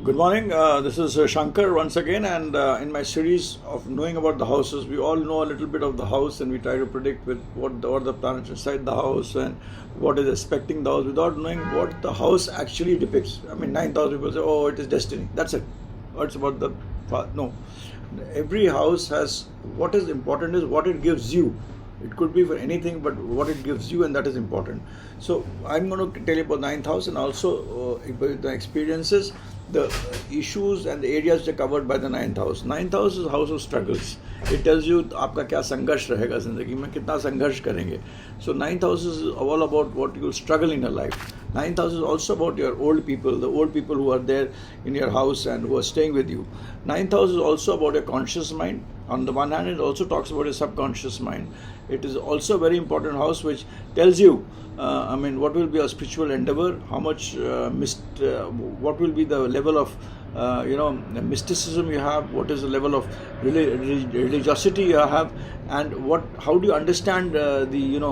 Good morning. This is Shanker once again, and in my series of knowing about the houses, we all know a little bit of the house, and we try to predict with what the planets inside the house and what is expecting the house, without knowing what the house actually depicts. I mean, 9,000 people say, "Oh, it is destiny." That's it. Or it's about the no. Every house has what is important is what it gives you. It could be for anything, but what it gives you, and that is important. So I'm going to tell you about 9,000. Also, the experiences, the issues, and the areas that are covered by the 9,000. 9,000 is a house of struggles. It tells you आपका क्या संघर्ष रहेगा जिंदगी में, कितना संघर्ष करेंगे. So 9,000 is all about what you will struggle in your life. 9,000 is also about your old people, the old people who are there in your house and who are staying with you. 9,000 is also about your conscious mind. On the one hand, it also talks about your subconscious mind. It is also a very important house which tells you, what will be your spiritual endeavor, how much, what will be the level of, mysticism you have, what is the level of religiosity you have, and how do you understand the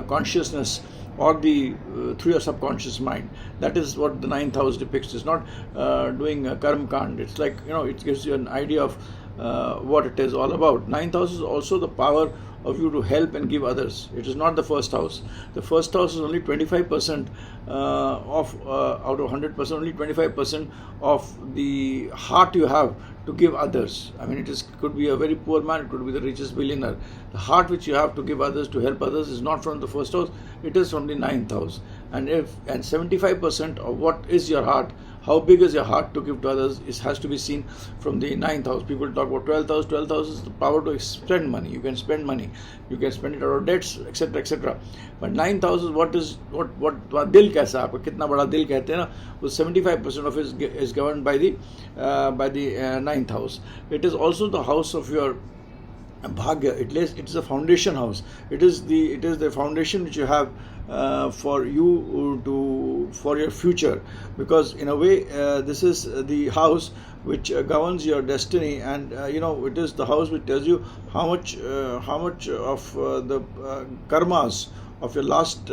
consciousness or the through your subconscious mind. That is what the 9th house depicts. It's not doing a karma kand. It's like, it gives you an idea of what it is all about. 9th house is also the power of you to help and give others. It is not the first house. The first house is only 25% of out of 100%, only 25% of the heart you have to give others. I mean, could be a very poor man, it could be the richest billionaire. The heart which you have to give others, to help others, is not from the first house, it is from the 9th house. And 75% of what is your heart, how big is your heart to give to others, has to be seen from the 9th house. People talk about 12th house. 12th house is the power to spend money. You can spend money. You can spend it on debts, etc., etc. But 9th house is what dil kaisa aapka kitna bada dil kehte hain na, 75% of it is governed by the 9th house. It is also the house of your bhagya. It is a foundation house. It is the foundation which you have for your future, because in a way this is the house which governs your destiny, and it is the house which tells you how much of the karmas of your last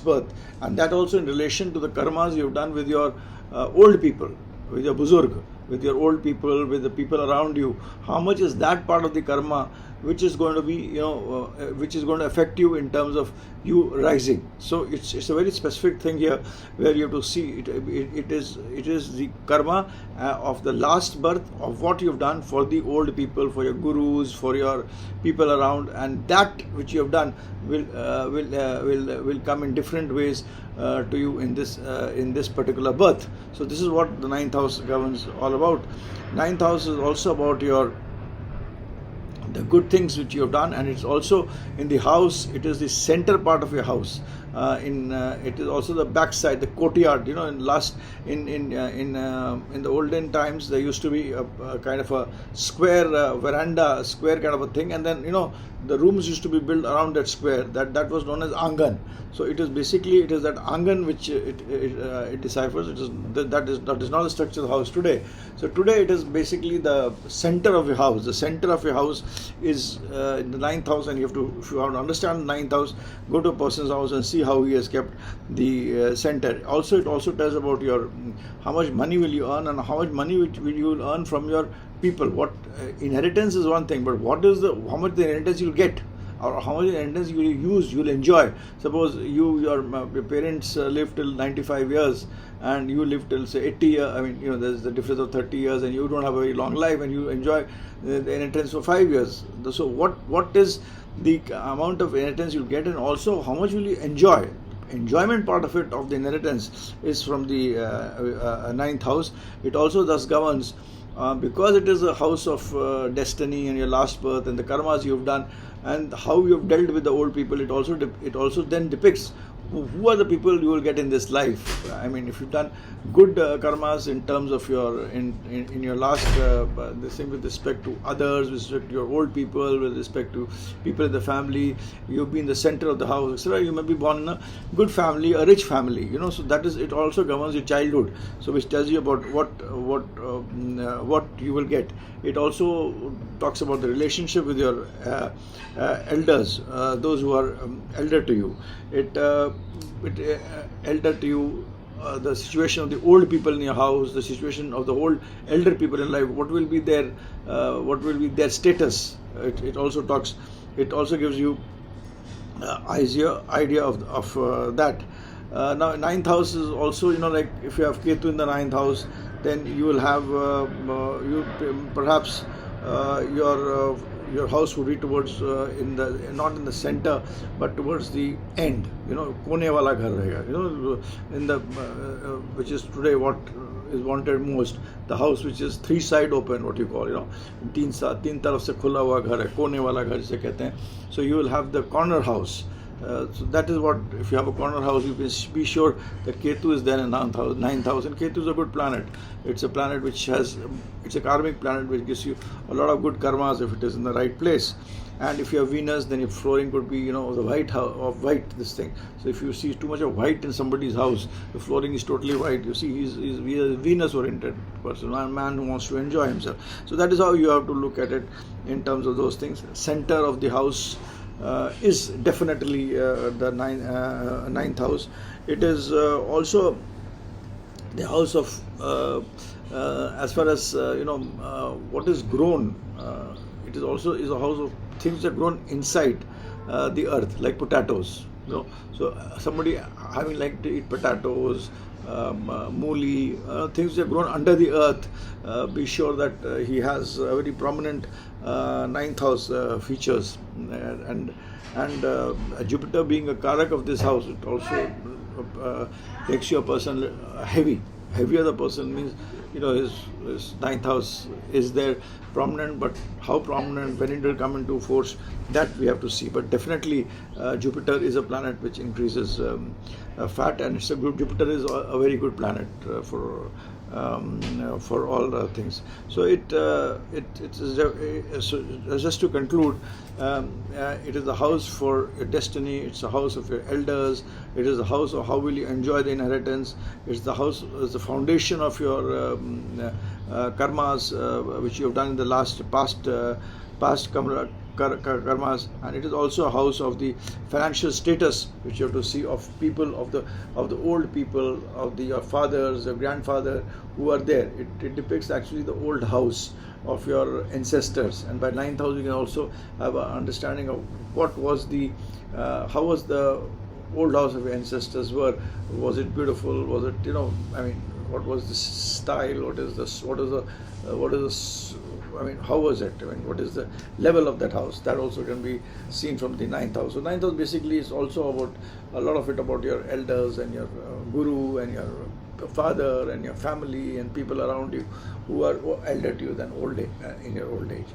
birth, and that also in relation to the karmas you've done with your old people, with your buzurg, with your old people, with the people around you. How much is that part of the karma which is going to be, which is going to affect you in terms of you rising? So it's a very specific thing here, where you have to see it. It is the karma of the last birth of what you've done for the old people, for your gurus, for your people around, and that which you have done will come in different ways to you in this particular birth. So this is what the 9th house governs all about. 9th house is also about the good things which you have done, and it's also in the house. It is the center part of your house. It is also the backside, the courtyard. In the olden times, there used to be a kind of a square veranda, square kind of a thing, and then the rooms used to be built around that square. That was known as angan. So it is that angan which it deciphers. That is not the structure of the house today. So today it is basically the center of your house. The center of your house is in the 9th house, and if you want to understand the 9th house, go to a person's house and see how he has kept the center. Also, it also tells about how much money will you earn, and how much money will you earn from your people. What inheritance is one thing, but how much the inheritance you'll get, or how much inheritance you will use, you will enjoy. Suppose your parents live till 95 years, and you live till say 80 years. I mean, there's the difference of 30 years, and you don't have a very long life, and you enjoy the inheritance for 5 years. So what is the amount of inheritance you'll get, and also how much will you enjoy? Enjoyment part of it, of the inheritance, is from the 9th house. It also thus governs, because it is a house of destiny and your last birth and the karmas you've done and how you've dealt with the old people. It also then depicts who are the people you will get in this life. I mean, if you've done good karmas in terms of your in your last the same with respect to others, with respect to your old people, with respect to people in the family, you've been the center of the house, etc. You may be born in a good family, a rich family, so that is, it also governs your childhood, so which tells you about what you will get. It also talks about the relationship with your elders, those who are elder to you. It elder to you, the situation of the old people in your house, the situation of the old elder people in life, what will be their status. It also talks, it also gives you idea of that. Now ninth house is also, like if you have Ketu in the ninth house, then you will have you perhaps your house would be towards in the, not in the center but towards the end, kone wala ghar rahega, in the which is today what is wanted most, the house which is three side open, what you call, teen taraf se khula hua ghar hai, kone wala ghar jise kehte hain. So you will have the corner house. So that is what, if you have a corner house, you can be sure that Ketu is there in ninth house. And Ketu is a good planet. It's a planet which has, it's a karmic planet which gives you a lot of good karmas if it is in the right place. And if you have Venus, then your flooring could be, the white of white, this thing. So if you see too much of white in somebody's house, the flooring is totally white. You see, he's a Venus-oriented person, a man who wants to enjoy himself. So that is how you have to look at it in terms of those things. Center of the house is definitely the ninth house. It is also the house of as far as what is grown. It is also is a house of things that are grown inside the earth, like potatoes. So somebody having like to eat potatoes, mooli, things that are grown under the earth, be sure that he has a very prominent ninth house features, and Jupiter being a karak of this house, it also makes you a person heavier the person means, his ninth house is there prominent, but how prominent, when it will come into force, that we have to see. But definitely Jupiter is a planet which increases fat, and it's a good, Jupiter is a very good planet for all things. So it is just to conclude, it is the house for your destiny. It's the house of your elders. It is the house of how will you enjoy the inheritance. It's the house, it's the foundation of your karmas which you have done in the past karmas, and it is also a house of the financial status which you have to see of people, of the old people, of your fathers, your grandfather who are there. It depicts actually the old house of your ancestors, and by ninth house you can also have an understanding of what was the how was the old house of your ancestors were. Was it beautiful? Was it, what was the style? How was it? What is the level of that house? That also can be seen from the ninth house. So ninth house basically is also about a lot of it about your elders and your guru and your father and your family and people around you who are elder to you than in your old age.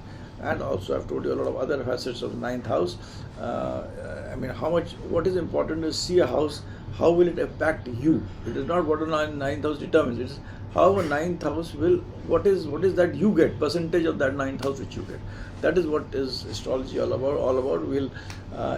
And also I've told you a lot of other facets of the ninth house. What is important is see a house, how will it impact you? It is not what a ninth house determines. It is how a ninth house will, what is that you get, percentage of that ninth house which you get. That is what is astrology all about. We'll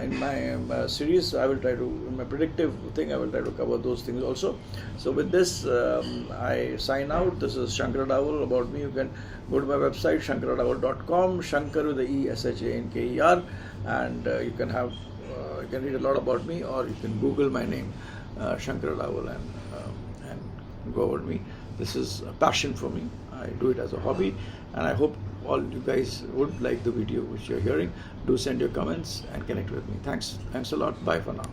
in my series, I will try to, in my predictive thing, I will try to cover those things also. So with this, I sign out. This is Shanker Adawal. About me, you can go to my website shankeradawal.com, Shanker with the Shanker, and you can read a lot about me, or you can Google my name, Shanker Adawal, and go over me. This is a passion for me. I do it as a hobby, and I hope all you guys would like the video which you're hearing. Do send your comments and connect with me. Thanks a lot. Bye for now.